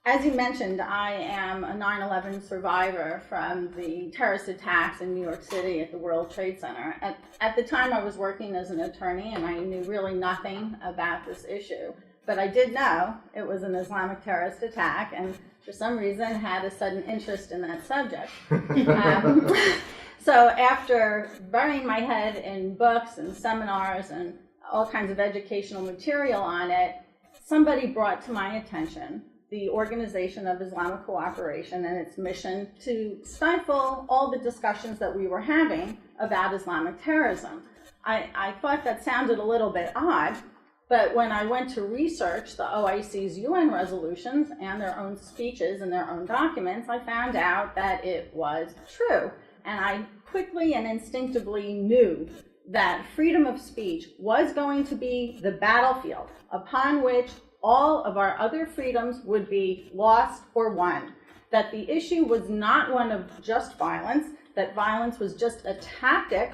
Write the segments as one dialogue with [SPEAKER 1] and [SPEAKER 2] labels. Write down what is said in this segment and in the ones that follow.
[SPEAKER 1] As you mentioned, I am a 9/11 survivor from the terrorist attacks in New York City at the World Trade Center. At the time, I was working as an attorney, and I knew really nothing about this issue. But I did know it was an Islamic terrorist attack, and for some reason had a sudden interest in that subject. So after burying my head in books and seminars and all kinds of educational material on it, somebody brought to my attention the Organization of Islamic Cooperation and its mission to stifle all the discussions that we were having about Islamic terrorism. I thought that sounded a little bit odd, but when I went to research the OIC's UN resolutions and their own speeches and their own documents, I found out that it was true. And I quickly and instinctively knew that freedom of speech was going to be the battlefield upon which all of our other freedoms would be lost or won. That the issue was not one of just violence, that violence was just a tactic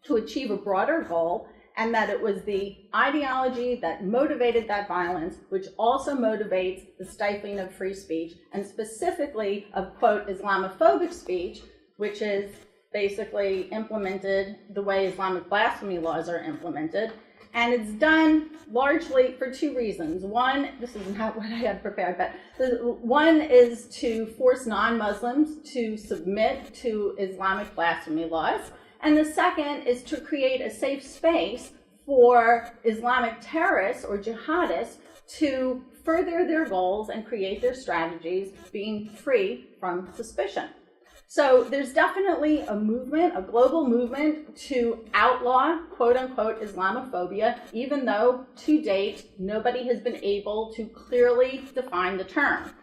[SPEAKER 1] to achieve a broader goal, and that it was the ideology that motivated that violence, which also motivates the stifling of free speech, and specifically of, quote, Islamophobic speech, which is basically implemented the way Islamic blasphemy laws are implemented. And it's done largely for two reasons. One, this is not what I had prepared, but one is to force non-Muslims to submit to Islamic blasphemy laws. And the second is to create a safe space for Islamic terrorists or jihadists to further their goals and create their strategies, being free from suspicion. So there's definitely a movement, a global movement to outlaw, quote unquote, Islamophobia, even though to date, nobody has been able to clearly define the term.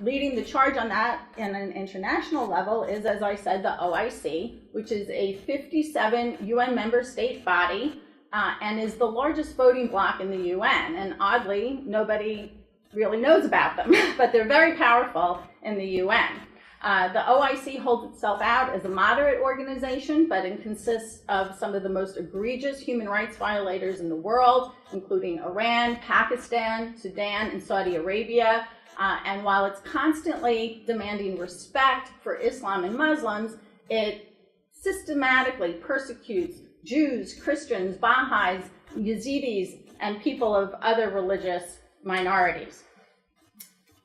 [SPEAKER 1] Leading the charge on that in an international level is, as I said, the OIC, which is a 57 UN member state body and is the largest voting bloc in the UN. And oddly, nobody really knows about them, but they're very powerful in the UN. The OIC holds itself out as a moderate organization, but it consists of some of the most egregious human rights violators in the world, including Iran, Pakistan, Sudan, and Saudi Arabia. And while it's constantly demanding respect for Islam and Muslims, it systematically persecutes Jews, Christians, Baha'is, Yazidis, and people of other religious minorities.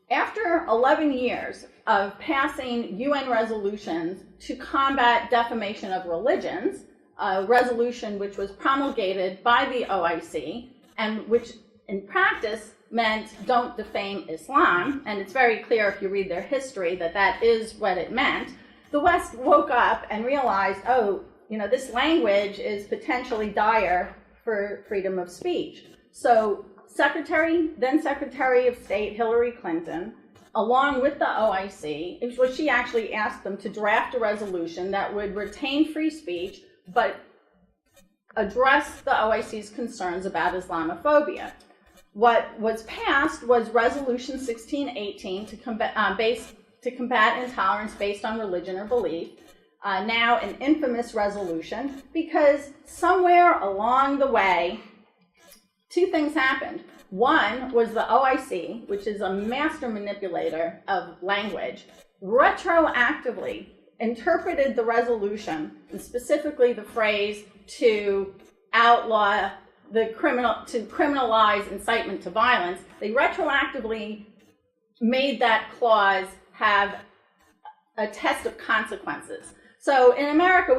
[SPEAKER 1] After 11 years of passing UN resolutions to combat defamation of religions, a resolution which was promulgated by the OIC and which in practice meant don't defame Islam, and it's very clear if you read their history that that is what it meant, the West woke up and realized, oh, this language is dire for freedom of speech. So then Secretary of State Hillary Clinton, along with the OIC, it was she actually asked them to draft a resolution that would retain free speech, but address the OIC's concerns about Islamophobia. What was passed was Resolution 1618 to combat intolerance based on religion or belief, now an infamous resolution, because somewhere along the way, two things happened. One was the OIC, which is a master manipulator of language, retroactively interpreted the resolution, and specifically the phrase to outlaw to criminalize incitement to violence. They retroactively made that clause have a test of consequences. So in America,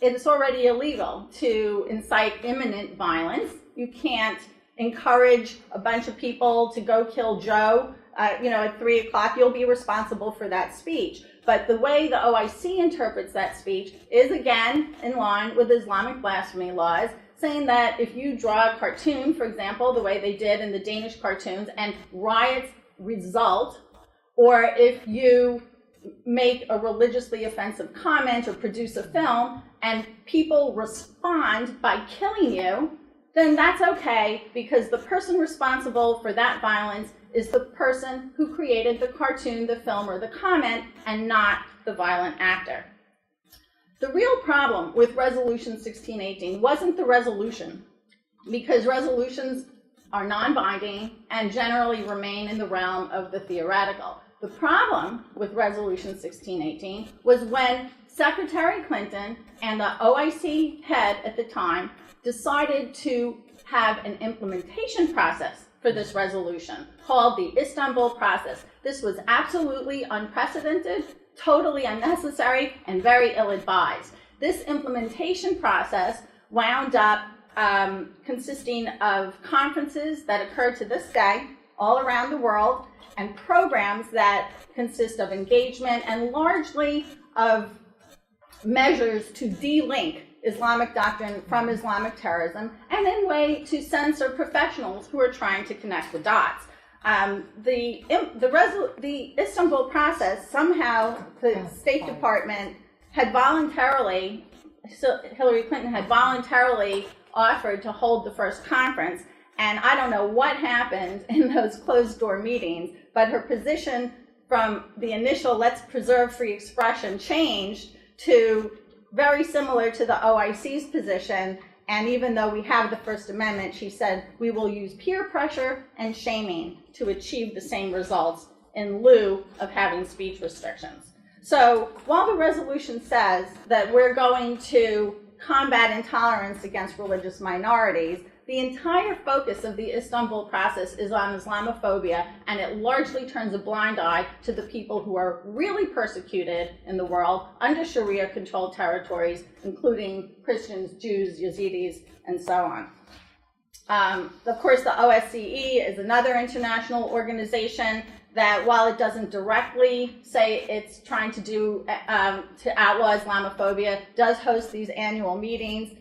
[SPEAKER 1] it's already illegal to incite imminent violence. You can't encourage a bunch of people to go kill Joe, at 3 o'clock, you'll be responsible for that speech. But the way the OIC interprets that speech is, again, in line with Islamic blasphemy laws, saying that if you draw a cartoon, for example, the way they did in the Danish cartoons, and riots result, or if you make a religiously offensive comment or produce a film, and people respond by killing you, then that's okay, because the person responsible for that violence is the person who created the cartoon, the film, or the comment, and not the violent actor. The real problem with Resolution 1618 wasn't the resolution, because resolutions are non-binding and generally remain in the realm of the theoretical. The problem with Resolution 1618 was when Secretary Clinton and the OIC head at the time decided to have an implementation process for this resolution called the Istanbul Process. This was absolutely unprecedented, totally unnecessary, and very ill-advised. This implementation process wound up consisting of conferences that occurred to this day all around the world and programs that consist of engagement and largely of measures to de-link Islamic doctrine from Islamic terrorism and in a way to censor professionals who are trying to connect the dots. The Istanbul Process, somehow the State Department had voluntarily, Hillary Clinton had voluntarily offered to hold the first conference, and I don't know what happened in those closed-door meetings, but her position from the initial let's preserve free expression changed to very similar to the OIC's position, and even though we have the First Amendment, she said we will use peer pressure and shaming to achieve the same results in lieu of having speech restrictions. So while the resolution says that we're going to combat intolerance against religious minorities, the entire focus of the Istanbul Process is on Islamophobia, and it largely turns a blind eye to the people who are really persecuted in the world under Sharia-controlled territories, including Christians, Jews, Yazidis, and so on. Of course, the OSCE is another international organization that, while it doesn't directly say it's trying to to outlaw Islamophobia, does host these annual meetings,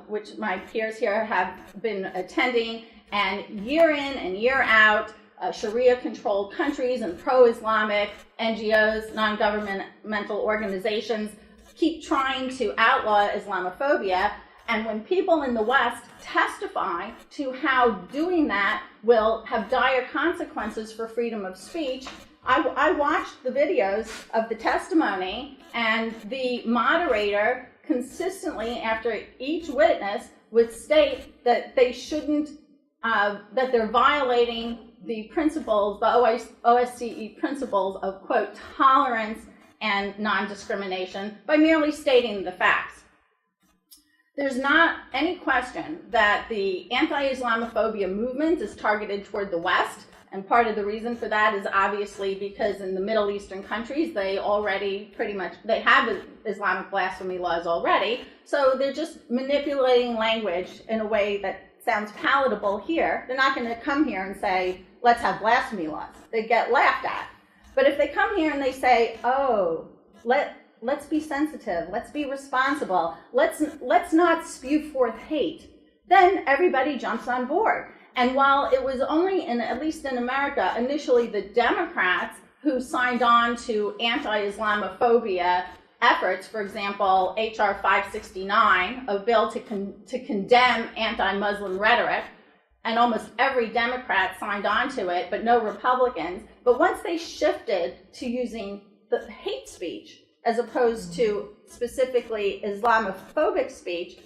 [SPEAKER 1] which my peers here have been attending, and year in and year out, Sharia-controlled countries and pro-Islamic NGOs, non-governmental organizations, keep trying to outlaw Islamophobia. And when people in the West testify to how doing that will have dire consequences for freedom of speech, I watched the videos of the testimony, and the moderator consistently, after each witness, would state that they shouldn't, that they're violating the principles, the OSCE principles of, quote, tolerance and non-discrimination by merely stating the facts. There's not any question that the anti-Islamophobia movement is targeted toward the West, and part of the reason for that is obviously because in the Middle Eastern countries, they already they have Islamic blasphemy laws already, so they're just manipulating language in a way that sounds palatable here. They're not going to come here and say, let's have blasphemy laws. They get laughed at. But if they come here and they say, oh, let's be sensitive, let's be responsible, let's not spew forth hate, then everybody jumps on board. And while it was only, at least in America, initially the Democrats who signed on to anti-Islamophobia efforts, for example, H.R. 569, a bill to condemn anti-Muslim rhetoric, and almost every Democrat signed on to it, but no Republicans. But once they shifted to using the hate speech as opposed to specifically Islamophobic speech,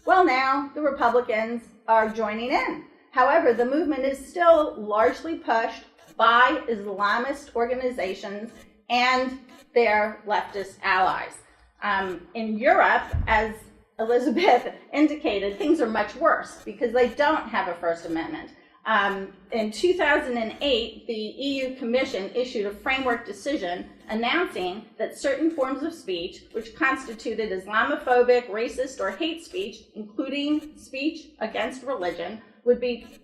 [SPEAKER 1] well, now the Republicans are joining in. However, the movement is still largely pushed by Islamist organizations and their leftist allies. In Europe, as Elisabeth indicated, things are much worse because they don't have a First Amendment. In 2008, the EU Commission issued a framework decision announcing that certain forms of speech, which constituted Islamophobic, racist, or hate speech, including speech against religion,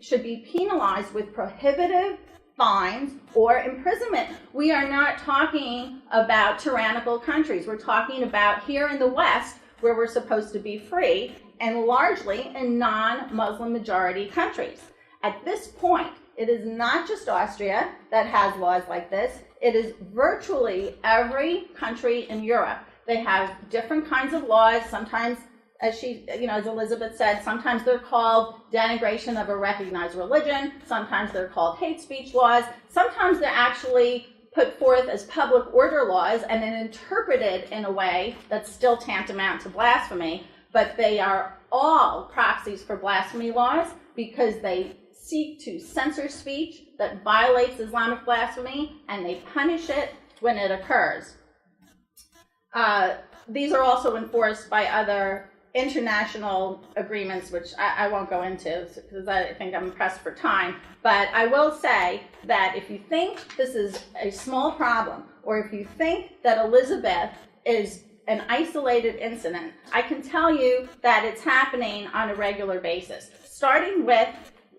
[SPEAKER 1] should be penalized with prohibitive fines or imprisonment. We are not talking about tyrannical countries. We're talking about here in the West, where we're supposed to be free, and largely in non-Muslim majority countries. At this point, it is not just Austria that has laws like this. It is virtually every country in Europe. They have different kinds of laws. Sometimes, as Elisabeth said, sometimes they're called denigration of a recognized religion. Sometimes they're called hate speech laws. Sometimes they're actually put forth as public order laws and then interpreted in a way that's still tantamount to blasphemy. But they are all proxies for blasphemy laws because they seek to censor speech that violates Islamic blasphemy, and they punish it when it occurs. These are also enforced by other international agreements, which I won't go into because I think I'm pressed for time. But I will say that if you think this is a small problem, or if you think that Elisabeth is an isolated incident, I can tell you that it's happening on a regular basis, starting with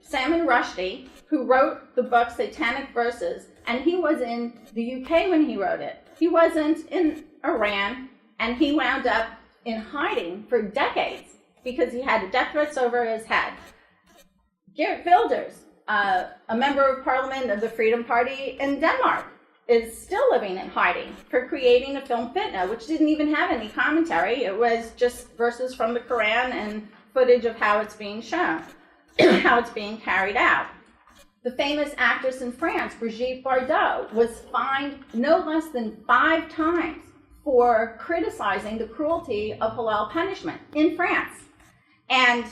[SPEAKER 1] Salman Rushdie, who wrote the book Satanic Verses, and he was in the UK when he wrote it. He wasn't in Iran, and he wound up in hiding for decades because he had death threats over his head. Geert Wilders, a member of parliament of the Freedom Party in Denmark, is still living in hiding for creating a film Fitna, which didn't even have any commentary. It was just verses from the Quran and footage of how it's being shown, how it's being carried out. The famous actress in France, Brigitte Bardot, was fined no less than 5 times for criticizing the cruelty of halal punishment in France. And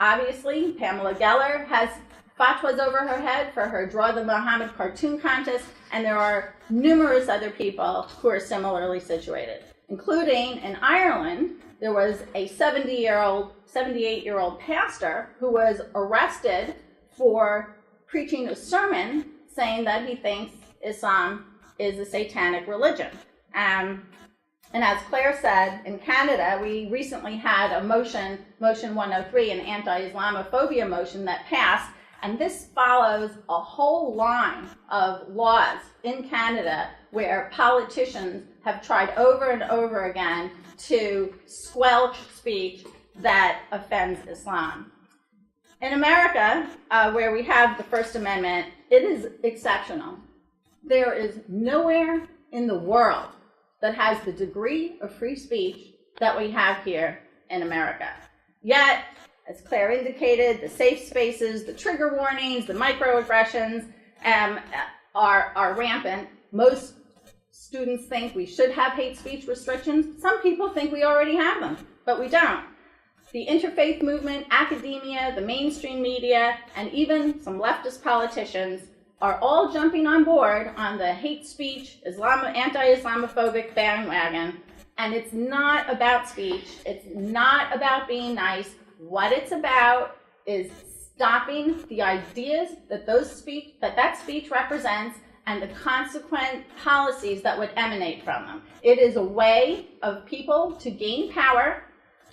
[SPEAKER 1] obviously, Pamela Geller has fatwas over her head for her Draw the Muhammad cartoon contest, and there are numerous other people who are similarly situated, including in Ireland. There was a 78-year-old pastor who was arrested for preaching a sermon saying that he thinks Islam is a satanic religion. And as Clare said, in Canada, we recently had a motion 103, an anti-Islamophobia motion that passed, and this follows a whole line of laws in Canada where politicians have tried over and over again to squelch speech that offends Islam. In America, where we have the First Amendment, it is exceptional. There is nowhere in the world that has the degree of free speech that we have here in America. Yet, as Clare indicated, the safe spaces, the trigger warnings, the microaggressions are rampant. Most students think we should have hate speech restrictions. Some people think we already have them, but we don't. The interfaith movement, academia, the mainstream media, and even some leftist politicians are all jumping on board on the hate speech, anti-Islamophobic bandwagon. And it's not about speech. It's not about being nice. What it's about is stopping the ideas that that speech represents and the consequent policies that would emanate from them. It is a way of people to gain power,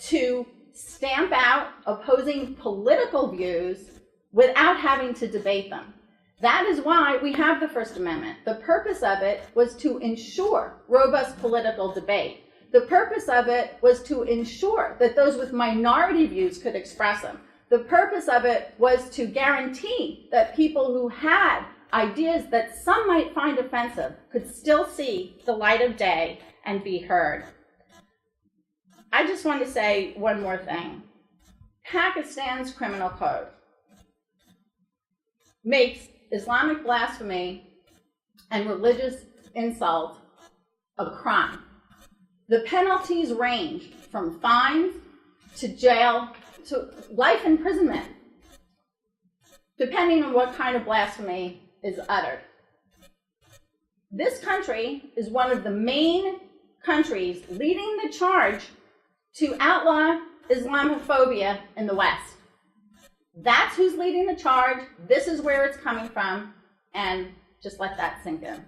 [SPEAKER 1] to stamp out opposing political views without having to debate them. That is why we have the First Amendment. The purpose of it was to ensure robust political debate. The purpose of it was to ensure that those with minority views could express them. The purpose of it was to guarantee that people who had ideas that some might find offensive could still see the light of day and be heard. I just want to say one more thing. Pakistan's criminal code makes Islamic blasphemy and religious insult a crime. The penalties range from fines to jail to life imprisonment, depending on what kind of blasphemy is uttered. This country is one of the main countries leading the charge to outlaw Islamophobia in the West. That's who's leading the charge. This is where it's coming from, and just let that sink in.